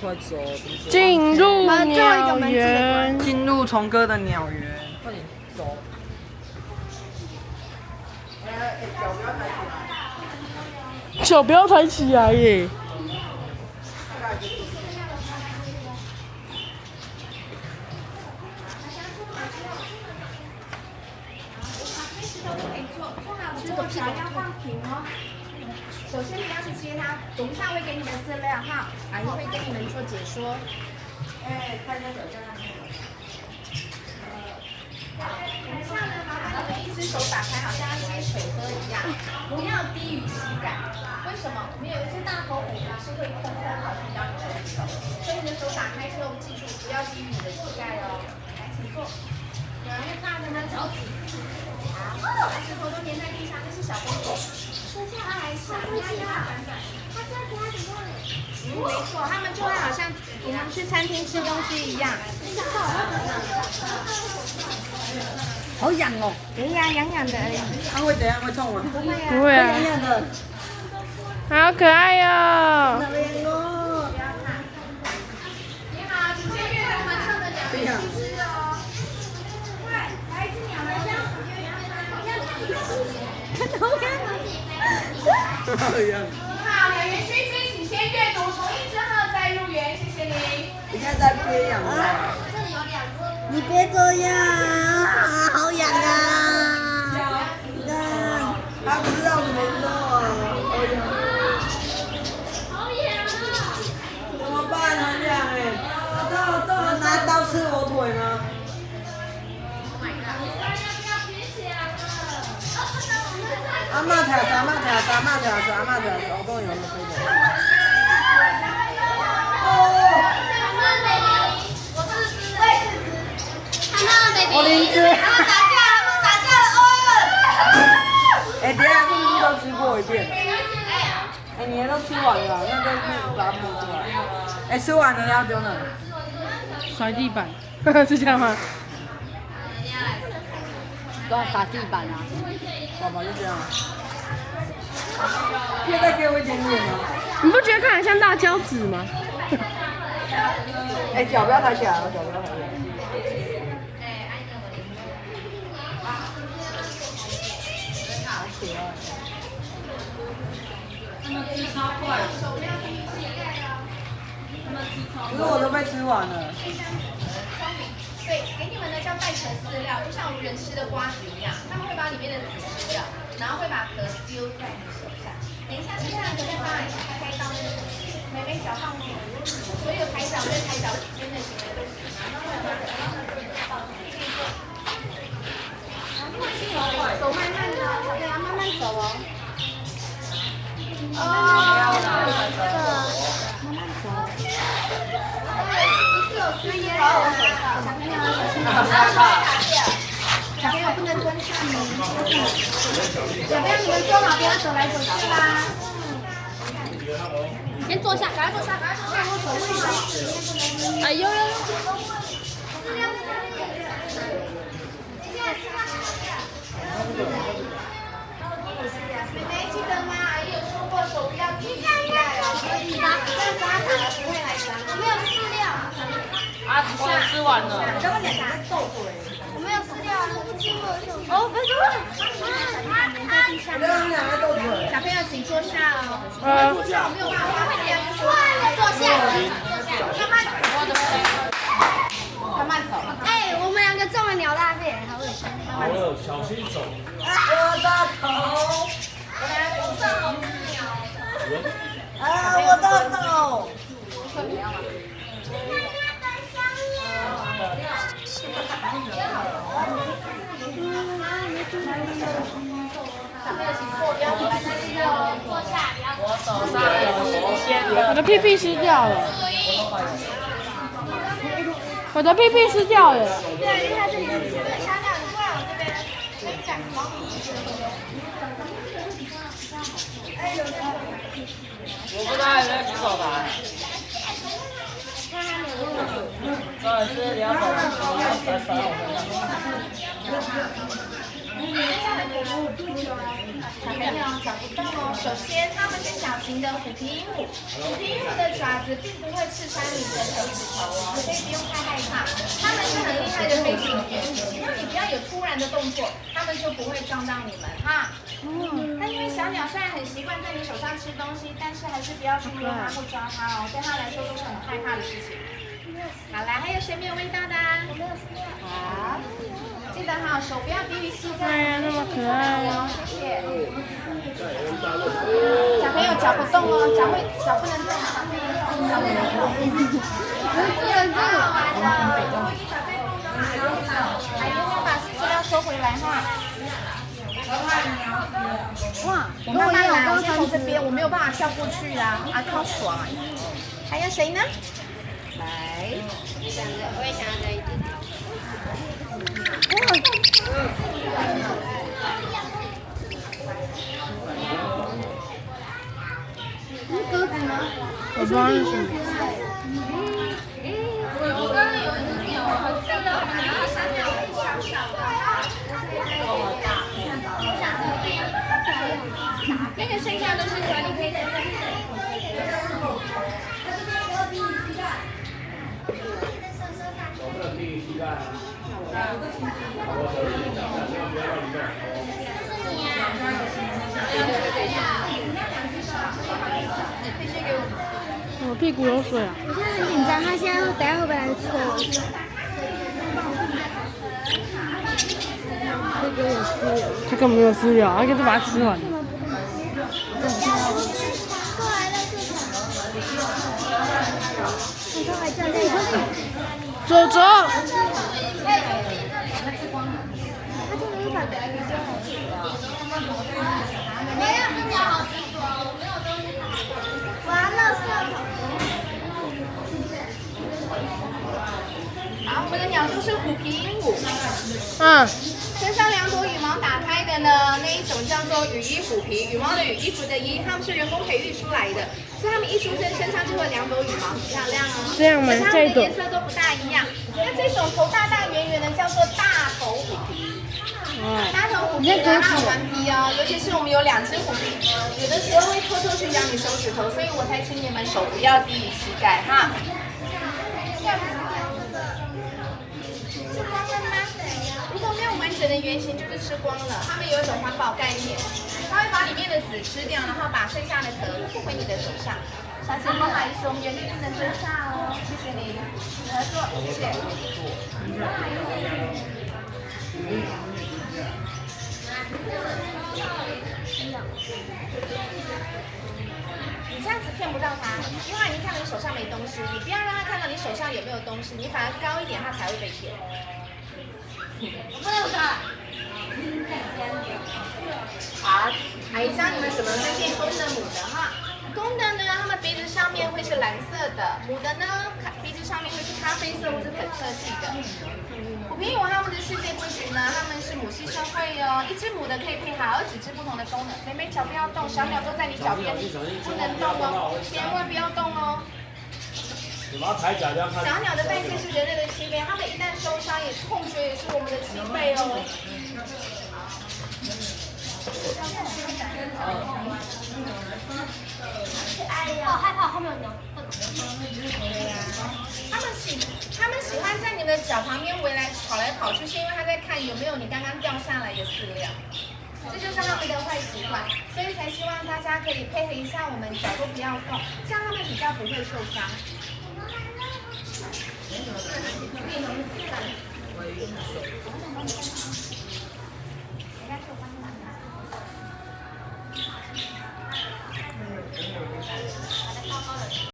快走！进入鸟园，进入虫哥的鸟园，快点走！脚不要抬起来耶！这个脚要放平哦。首先不要去接它，等一下会给你们资料哈，阿姨会跟你们做解说。看一下脚下。等一下呢，麻烦你们一只手打开，好像要接水喝一样，不要低于膝盖。为什么？我们有一些大头虎呢是会喷喷好像要你手指头，所以你的手打开之后，记住不要低于你的膝盖哦。来，请坐。有人大的呢，脚趾。好，石头都粘在地上，这是小公主。接下来小鸭鸭转转，它这样子它怎么样？没错，他们就会好像我们去餐厅吃东西一样。好痒哦！对呀，痒痒的而已。它会怎样？会痛吗？不会啊。不会啊，痒痒的。好可爱哟！好痒哦！你好，请先阅读门上的鸟对呀。快，来一只鸟来教。好痒。好，鸟园须知，请先阅读同意之后再入园，谢谢您。你看在憋痒了。这里有2只。你别这样，好痒啊！你看，他不知道怎么做，好痒。好痒啊！怎么办？很痒哎！好痛好痛！拿刀刺我腿吗？阿媽條阿媽條阿媽條阿媽條，我當然有飛過。我林子。他们打架了，哎，等一下是不是都吃过一遍？哎，你都吃完了，那就把它剥出来。哎，吃完了要丢哪？甩地板，是这样吗？都要撒地板啊！爸爸就这样。可以再给我一点点吗？你不觉得看起来像辣椒籽吗？哎，脚不要抬起来哦，脚不要抬起来。好可爱。他们吃超快。可是我都被吃完了。对，给你们的叫带壳饲料，就像我们人吃的瓜子一样，他们会把里面的籽吃掉，然后会把壳丢在你手上。等一下吃下来，可以帮你开到那个妹妹脚上面，所有抬脚跟抬脚之间的行为都是。走慢慢的，小朋友要慢慢走哦。慢慢走。注意哦，小朋友不能蹲下你。小朋友你们坐好，不要走来走去啦。先坐下，赶快坐下，赶快坐下。我手会麻。哎呦呦！妹妹记得吗？阿姨有说过手不要低于膝盖哦，所以这样子它打了不会来伤。我没有饲料。啊，我吃完了。刚刚两个在斗嘴。我没有饲料，都不吃我的手。哦，分手了。刚刚两个斗嘴。小朋友请坐下哦。坐下，我没有办法，快点，坐下。慢慢走。慢慢走。哎，我们2个中了鸟大便，好恶心。好了，小心走。我的头。啊，我的手。我手上有新鲜的。我的屁屁湿掉了。我的屁屁湿掉了。对，因为它这里是小鸟，你过来我这边，可以展光。我不知道有没有举手牌。这也是2手，2手。接下来给小朋友找不动哦。首先，它们是小型的虎皮鹦鹉，虎皮鹦鹉的爪子并不会刺伤你的手指头哦，所以不用太害怕。它们是很厉害的飞行员，只要你不要有突然的动作，它们就不会撞到你们哈。那因为小鸟虽然很习惯在你手上吃东西，但是还是不要去摸它或抓它哦，对它来说都是很害怕的事情。好啦，还有谁没有味道的？我没有吃掉。好，记得哈，手不要低于膝盖。哎呀，那么可爱。谢谢。小朋友脚不动哦，脚不能动，脚不能动。不能动。还有要把饲料收回来哈。哇，我慢慢来，我先从这边，我没有办法跳过去啊，超爽啊！还有谁呢？来，我也想要这一只。是鸽子吗？我不知道是什么。我刚刚有一只鸟，好像然后下面有小小的，那个剩下都是小，你可以在这里。我屁股有水啊！我现在很紧张，他现在等下会不会来戳我？这个有吃了。他根本没有饲料，他就是把它吃完。过来了，你说还站在这里。走走。他真的是把别人给叫好吃没有，这鸟好执着，我没有东西拿。完了，色桶。好，我们的鸟就是虎皮鹦鹉。身上2朵羽毛打开的呢，那一种叫做羽衣虎皮，羽毛的羽，衣服的衣，它们是人工培育出来的，所以它们一出生身上就会2朵羽毛，很漂亮哦。这样吗？它们的颜色都不大一样。那这种头大大圆圆的叫做大头虎皮。大头虎皮呢，它很顽皮哦，尤其是我们有2只虎皮，有的时候会偷偷去咬你手指头，所以我才请你们手不要低于膝盖哈。吃光了吗？如果没有完整的圆形，就是吃光了。它们有一种环保概念，它会把里面的籽吃掉，然后把剩下的壳吐回你的手上。小心不好意思，我们原地不能蹲下哦，谢谢你，合作，谢谢。你这样子骗不到他，因为他已经看到你手上没东西，你不要让他看到你手上有没有东西，你反而高一点，他才会被骗。不能打。好，阿姨教你们怎么分辨公的母的哈。公的呢，它们鼻子上面会是蓝色的，母的呢，鼻子上面会是咖啡色或是粉色系的。虎皮鹦鹉它们的世界规矩呢，它们是母系社会哦，一只母的可以配好几只不同的公的。妹妹脚不要动，小鸟都在你脚边，不能动哦，千万不要动哦。你把它抬起来，这样看。小鸟的代谢是人类的7倍，它们一旦受伤，也是痛觉也是我们的7倍哦。哎呀，好害怕后面有鸟。他们喜欢在你的脚旁边跑来跑去，是因为他在看有没有你刚刚掉下来的饲料。这就是他们的坏习惯，所以才希望大家可以配合一下我们，脚都不要动，这样他们比较不会受伤。